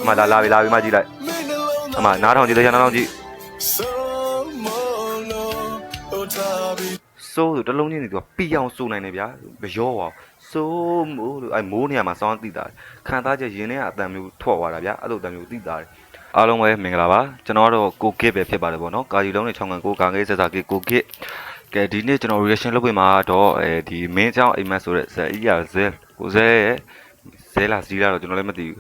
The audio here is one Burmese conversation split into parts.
အမလာပြီမကြည့်လိုက်အမနားထောင်ကြည့်တရားနားထောင်ကြည့်စိုးဆိုတလုံးချင်းစီသူကပီအောင်စိုးနိုင်တယ်ဗျာမရောပါစိုးမိုးလို့မိုးနေရာမှာစောင်းသိတာခံသားချက်ရင်းနေကအတန်မျိုးထွက်သွားတာဗျာအဲ့လိုအတန်မျိုးသိတာအားလုံးပဲမင်္ဂလာပါကျွန်တော်ကတော့ကိုကစ်ပဲဖြစ်ပါတယ်ပေါ့နော်ကာကြီးလုံးနဲ့6ကန်9ကာငယ်ဆက်စားကေကိုကစ်ကဲဒီနေ့ကျွန်တော် reaction လုပ်ပေးမှာတော့ဒီမင်းချောင်းအိမ်မက်ဆိုတဲ့ဇက်ကြီးရဇဲကိုဇဲရဲ့ဇဲလာစီးလာတော့ကျွန်တော်လည်းမသိဘူး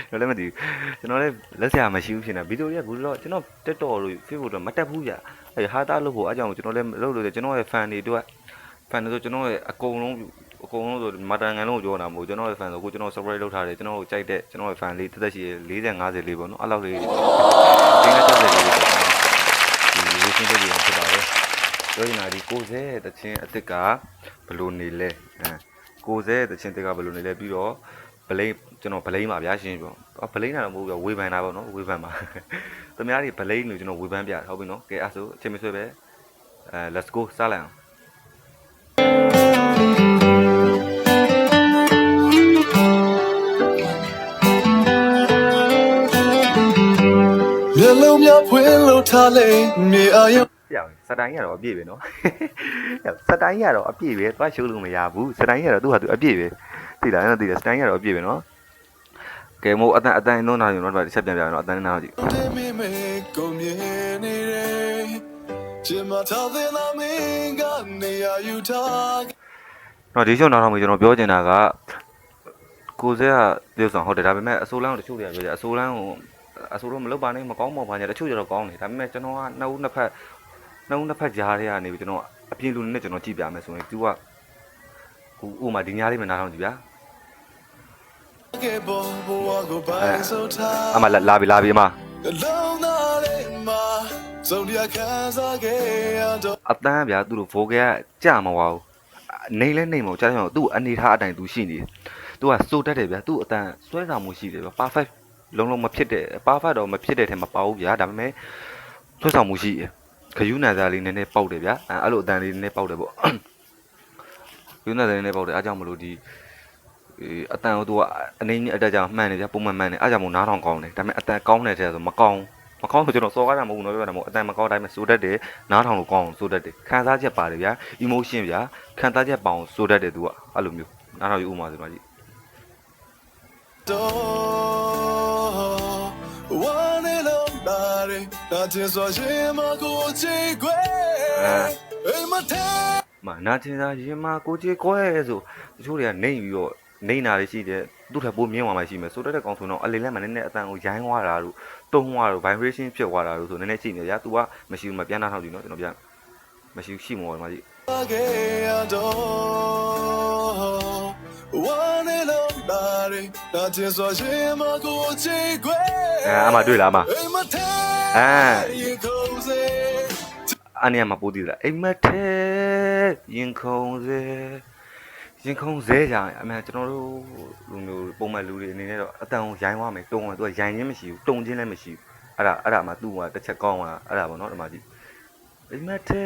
ကျွန်တော်လည်းလက်ဆရာမရှိဘူးဖြစ်နေဗီဒီယိုတွေကဘူးတော့ကျွန်တော် TikTok လို့ Facebook တော့မတက်ဘူးဗျာအဲဟာတာလို့ဖို့အားကြောင့်ကျွန်တော်လည်းလုပ်လို့ကျွန်တော်ရဲ့ fan တွေအတွက် fan တွေဆိုကျွန်တော်ရဲ့အကုန်လုံးဆိုမတန်ငန်လုံးကိုပြောတာမဟုတ်ကျွန်တော်ရဲ့ fan ဆိုကိုကျွန်တော် subscribe လုပ်ထားတယ်ကျွန်တော်ကိုကြိုက်တဲ့ကျွန်တော်ရဲ့ fan လေးတက်ရှိ40 50လေးပေါ့နော်အဲ့လောက်လေးတင်းနဲ့တက်တယ်လေးဒီ reaction လုပ်ပြီးတော့ဖြစ်ပါတယ်ပြောရင်ဒီကိုဇဲရဲ့တခြင်းအစ်စ်ကဘလို့နေလဲကိုဇဲရဲ့တခြင်းအစ်စ်ကဘလို့နေလဲပြီးတော့ဗလိန်ကျွန်တော်ဗလိန်ပါဗျာရှင်းပြောဗလိန်တာတော့မဟုတ်ဘူးဝေဖန်တာပေါ့နော်ဝေဖန်ပါသူများတွေဗလိန်လို့ကျွန်တော်ဝေဖန်ပြဟုတ်ပြီနော်ကဲအဲ့ဆိုအချိန်မဆွဲပဲlet's go စလိုက်အောင်မျက်လုံးများဖွင့်လို့ထားလေမြေအာရုံပြောင်းစတိုင်းရတော့အပြည့်ပဲနော်စတိုင်းရတော့အပြည့်ပဲသွားရှိုးလို့မရဘူးစတိုင်းရတော့သူ့ဟာသူအပြည့်ပဲသိလားသိတယ်စတိုင်းရတော့အပြည့်ပဲနော်ကဲမို့အတန်လုံးနာယူတော့တစ်ချက်ပြန်ပြရအောင်အတန်နာကြည့်ကိုမြင်နေတယ်ချင်မထားတဲ့နာမင်းကနေရာယူထားတော့ဒီရှုံနောက်ထောင်ပြီးကျွန်တော်ပြောချင်တာကကိုစဲကပြုတ်ဆောင်ဟုတ်တယ်ဒါပေမဲ့အစိုးလမ်းကိုတချို့တွေကပြောကြအစိုးလမ်းကိုအစိုးရမလုပ်ပါနဲ့မကောင်းပါဘာညာတချို့ကျတော့ကောင်းတယ်ဒါပေမဲ့ကျွန်တော်ကနှစ်ဦးနှစ်ဖက်ကြားထဲကနေပြီးကျွန်တော်အပြင်လူနဲ့ကျွန်တော်ကြည့်ပြမယ်ဆိုရင် तू ကဥမာဒီညာလေးမနားထောင်ကြည့်ဗျာအမလာပြီအမအတန်းဗျာသူတို့ vocal ကကြမဝါဘူးနေလဲနေမဟုတ်ကြားချင်တော့သူ့အနေထားအတိုင်း तू ရှိနေတယ် तू ကစိုးတတ်တယ်ဗျာသူ့အတန်းစွဲဆောင်မှုရှိတယ်ဗျာ perfect လုံးမဖြစ်တဲ့ perfect တော့မဖြစ်တဲ့ထဲမှာပါဘူးဗျာဒါပေမဲ့စွဲဆောင်မှုရှိတယ်ခယူးနာသားလေးနည်းနည်းပေါက်တယ်ဗျာအဲ့လိုအတန်းလေးနည်းနည်းပေါက်တယ်ပေါ့ခယူးနာသားလေးနည်းနည်းပေါက်တယ်အားကြောင့်မလို့ဒီအတန်ကို तू အနေနဲ့အတက်ကြောင်မှန်တယ်ဗျာပုံမှန်မှန်တယ်အားကြောင့်မို့နားထောင်ကောင်းတယ်ဒါပေမဲ့အတန်ကောင်းတဲ့ထဲဆိုမကောင်းဆိုကျွန်တော်စော်ကားတာမဟုတ်ဘူးနော်ပြောတာမဟုတ်အတန်မကောင်းတိုင်းမှာစိုးတတ်တယ်နားထောင်လို့ကောင်းအောင်စိုးတတ်တယ်ခံစားချက်ပါတယ်ဗျာ emotion ဗျာခံစားချက်ပေါအောင်စိုးတတ်တယ် तू ကအဲ့လိုမျိုးနားထောင်ယူဥမာဆိုတော့ကြည့်နာချင်စွာရင်မကိုချေခွဲအိမ်မထဲမနာချင်စွာရင်မကိုချေခွဲဆိုတချို့တွေကနေပြီးတော့နေတာလေးရှိတယ်သူ့ထက်ပိုမြင့်သွားမှရှိမယ်ဆိုတတ်တဲ့ကောင်ဆိုတော့အလေလက်မှနည်းနည်းအတန်ကိုရိုင်းသွားတာတို့တုံးသွားတို့ vibration ဖြစ်သွားတာတို့ဆိုနည်းနည်းရှိနေကြ तू ကမရှိဘူးမပြန်နှောက်ကြည့်နော်ကျွန်တော်ပြန်မရှိရှိမော်မှာကြည့်အမတွေ့လားအမအနေမှာပိုးတည်လားအိမ်မထဲရင်ခုံစေးကြအမေကျွန်တော်တို့လူမျိုးပုံမှန်လူတွေအနေနဲ့တော့အတန်ကိုရိုင်းသွားမယ်တုံးတယ်သူကရိုင်းခြင်းမရှိဘူးတုံခြင်းလည်းမရှိဘူးအဲ့ဒါမှသူ့ကတစ်ချက်ကောင်းသွားအဲ့ဒါပေါ့နော်ဒီမှာကြည့်အိမ်မထဲ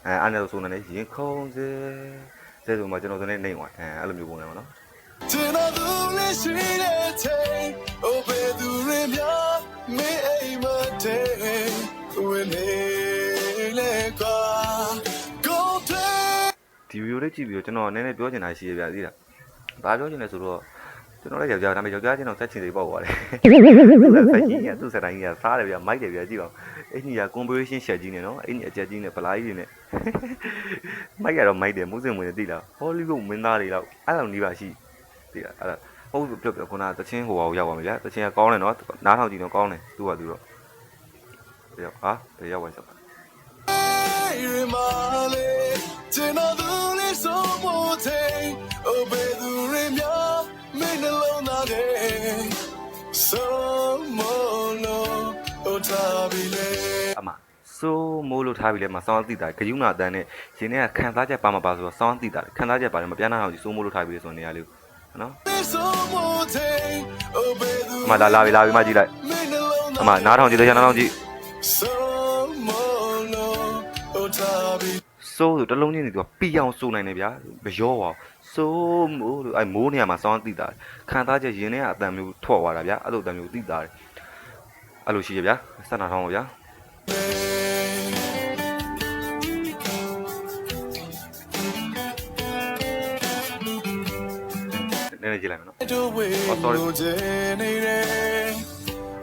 အဲ့ဒါဆိုနေရင်ခုံစေးဆိုမှကျွန်တော်ကနေနေသွားအဲ့လိုမျိုးပုံစံပေါ့နော်ကျွန်တော်သူလေးရှိတဲ့ချိန်အိုဘယ်သူတွေများမင်းအိမ်မထဲဝင်နေလေကွာဒီဗီဒီယိုလေးကြည့်ပြီးတော့ကျွန်တော်နည်းနည်းပြောချင်တာရှိရပြသိလားဘာပြောချင်လဲဆိုတော့ကျွန်တော်လည်းယောက်ျားဒါပေမဲ့ယောက်ျားချင်းတော့ဆက်ချင်သေးပေါ့ကွာလေဆက်ကြီးကသူ့စတိုင်းကြီးကစားတယ်ဗျာမိုက်တယ်ဗျာကြည့်ပါဦးအဲ့ညီက combination share ကြီးနေနော်အဲ့ညီအချက်ကြီးနဲ့ဗလာကြီးတွေနဲ့မိုက်ရတော့မိုက်တယ်မုစင်ဝင်သိလားဟောလိဝုဒ်မင်းသားတွေတော့အဲ့လိုနေပါရှိသိလားအဲ့ဒါဟုတ်ပြောပြောခုနကတချင်းဟိုရောက်ပါမယ်ဗျာတချင်းကကောင်းတယ်နော်နားထောင်ကြည့်တော့ကောင်းတယ်သူ့ဟာသူတော့ရောက်ဟာဘယ်ရောက်ပါချက်ကျွန်တော်သူလေးဆုံးမို့တဲ့အိုဘယ်သူတွေများမင်းနှလုံးသားတဲ့ဆုံးမို့လို့ထားပြီလေအမစိုးမိုးလို့ထားပြီလေမစောင်းသိတာဂယုဏအတန်းနဲ့ရှင်ထဲကခံစားချက်ပါမပါဆိုတော့စောင်းသိတာခံစားချက်ပါတယ်မပြန်နိုင်အောင်ကြီးစိုးမိုးလို့ထားပြီလေဆိုနေရလေးနော်အမလာပြီမကြည့်လိုက်အမနားထောင်ကြည့်တရားနားထောင်ကြည့်စိုးဆိုတလုံးချင်းစီသူကပီအောင်စိုးနိုင်တယ်ဗျာမရောပါ စိုးမိုးလို့အဲ့မိုးနေရာမှာစောင်းသိတာခံစားချက်ရင်ထဲကအတန်မျိုးထွက်သွားတာဗျာအဲ့လိုအတန်မျိုးသိတာအဲ့လိုရှိရဗျာစက်နာထောင်းပါဗျာနည်းနည်းကြည့်လိုက်မယ်နော် တို့ဝေလို့ကျနေတယ်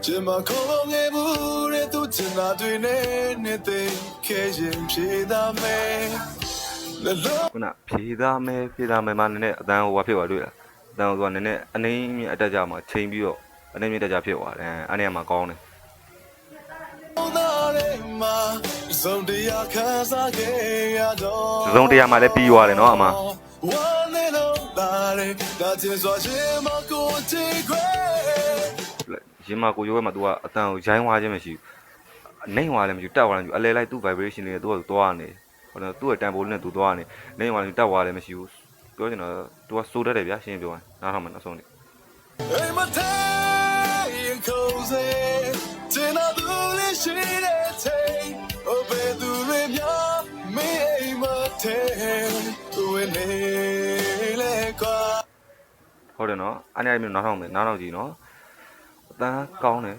ကျမခေါ်လို့ငယ်ဘူးတဲ့သူချင်တာတွေနဲ့နေသိခဲ့ရင်ဖြေသားမယ်လောလော ခုနဖြေသားမဲမှနည်းနည်းအတန်ဟိုဘာဖြစ်သွားတွေ့လားအတန်ဟိုကနည်းနည်းအနှင်းမြအတက်ကြမှာချိန်ပြီးတော့အနှင်းမြတက်ကြဖြစ်သွားတယ်အဲ့နေရာမှာကောင်းတယ် သားရဲ့မှာစုံတရားခံစားခဲ့ရတော့ စုံတရားမှာလည်းပြီးသွားတယ်နော်အမ ဝမ်းနေလို့လာတယ်ဒါချင်စွာရှင်မကိုချီခွဲ ရင်မကိုရိုးရဲ့မှာ तू ကအတန်ကိုရိုင်းသွားခြင်းမရှိဘူးနှိမ့်သွားလည်းမရှိဘူးတက်သွားလည်းမရှိဘူးအလဲလိုက် तू vibration တွေ तू ကသွားနေဟိုတော့ तू ရဲ့တန်ဖိုးလေးနဲ့ तू သွားနေနှိမ့်သွားလည်းတက်သွားလည်းမရှိဘူးပြောချင်တော့ तू ကစိုးတတ်တယ်ဗျာရှင်းပြောရင်နားထောင်မယ်နောက်ဆုံးနေ အိမ်မထဲရင်ခုံးစေကျင်နာသူလေးရှိတဲ့ချိန်အိုဘယ်သူတွေများမင်းအိမ်မထဲဝင်နေလေကွာ ဟုတ်တယ်နော်အဲ့ဒီမျိုးနားထောင်မယ်နားထောင်ကြည့်နော်အတန်ကောင်းတယ်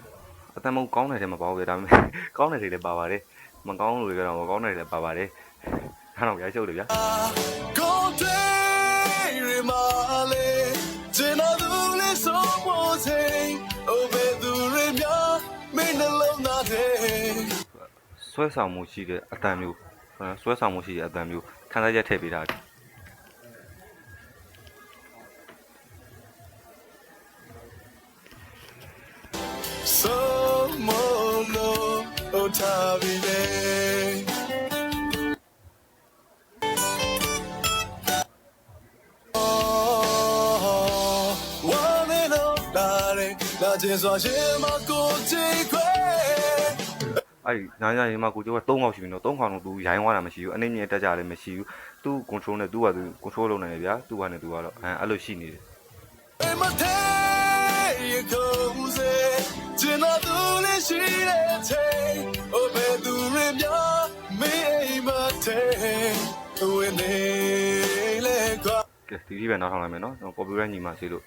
အတန်မဟုတ်ကောင်းတယ်တဲ့မပါဘူးဗျာဒါပေမဲ့ကောင်းတယ်တွေလည်းပါပါတယ်မကောင်းလို့ပြောတော့မကောင်းတယ်တွေလည်းပါပါတယ်နားထောင်ကြရှုပ်တယ်ဗျာ ကိုတေရမလေးကျင်နာသူလေးဆိုဖို့ချိန်အိုဘယ်သူတွေများမင်းနှလုံးသားထဲ ဆွဲဆောင်မှုရှိတဲ့အတန်မျိုးဆွဲဆောင်မှုရှိတဲ့အတန်မျိုးခံစားချက်ထည့်ပေးတာ Somolo otabile Waneno dare la jeswa shema ko chikwe အဲ့ညာညာရင်မကိုကျော်က3ခေါက်ရှိပြီနော်3ခေါက်တော့ तू ရိုင်းသွားတာမရှိဘူးအနေမြင့်တက်ကြလည်းမရှိဘူး तू control နဲ့ तू က तू control လုပ်နိုင်တယ်ဗျာ तू ကနဲ့ तू ကတော့အဲ့လိုရှိနေတယ် Emate yekose Jina dule shire te Obe dure mya Me emate Wene le kwa ကဲဒီပဲနောက်ထောင်လိုက်မယ်နော်ကျွန်တော် copyright ညီမဆေးလို့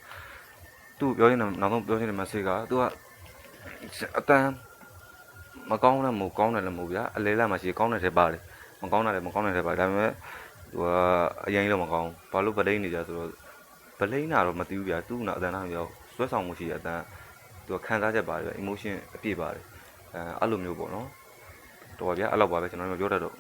तू ပြောရင်နောက်ဆုံးပြောချင်တဲ့ message က तू ကအတန်မကောင်းလည်းမဟုတ်ကောင်းတယ်လည်းမဟုတ်ဗျာအလဲလာမှရှိကောင်းတဲ့ထဲပါတယ်မကောင်းတာလည်းမကောင်းတဲ့ထဲပါတယ်ဒါပေမဲ့ तू ကအရင်တော့မကောင်းဘာလို့ဗလိန်နေကြဆိုတော့ဗလိန်တာတော့မသိဘူးဗျာ तू ကအတန်တော့ရောက်ဆွဲဆောင်မှုရှိတဲ့အတန် तू ခံစားချက်ပါတယ် emotion အပြည့်ပါတယ်အဲ့လိုမျိုးပေါ့နော်တော်ပါဗျာအဲ့လောက်ပါပဲကျွန်တော်တို့ပြောတတ်တော့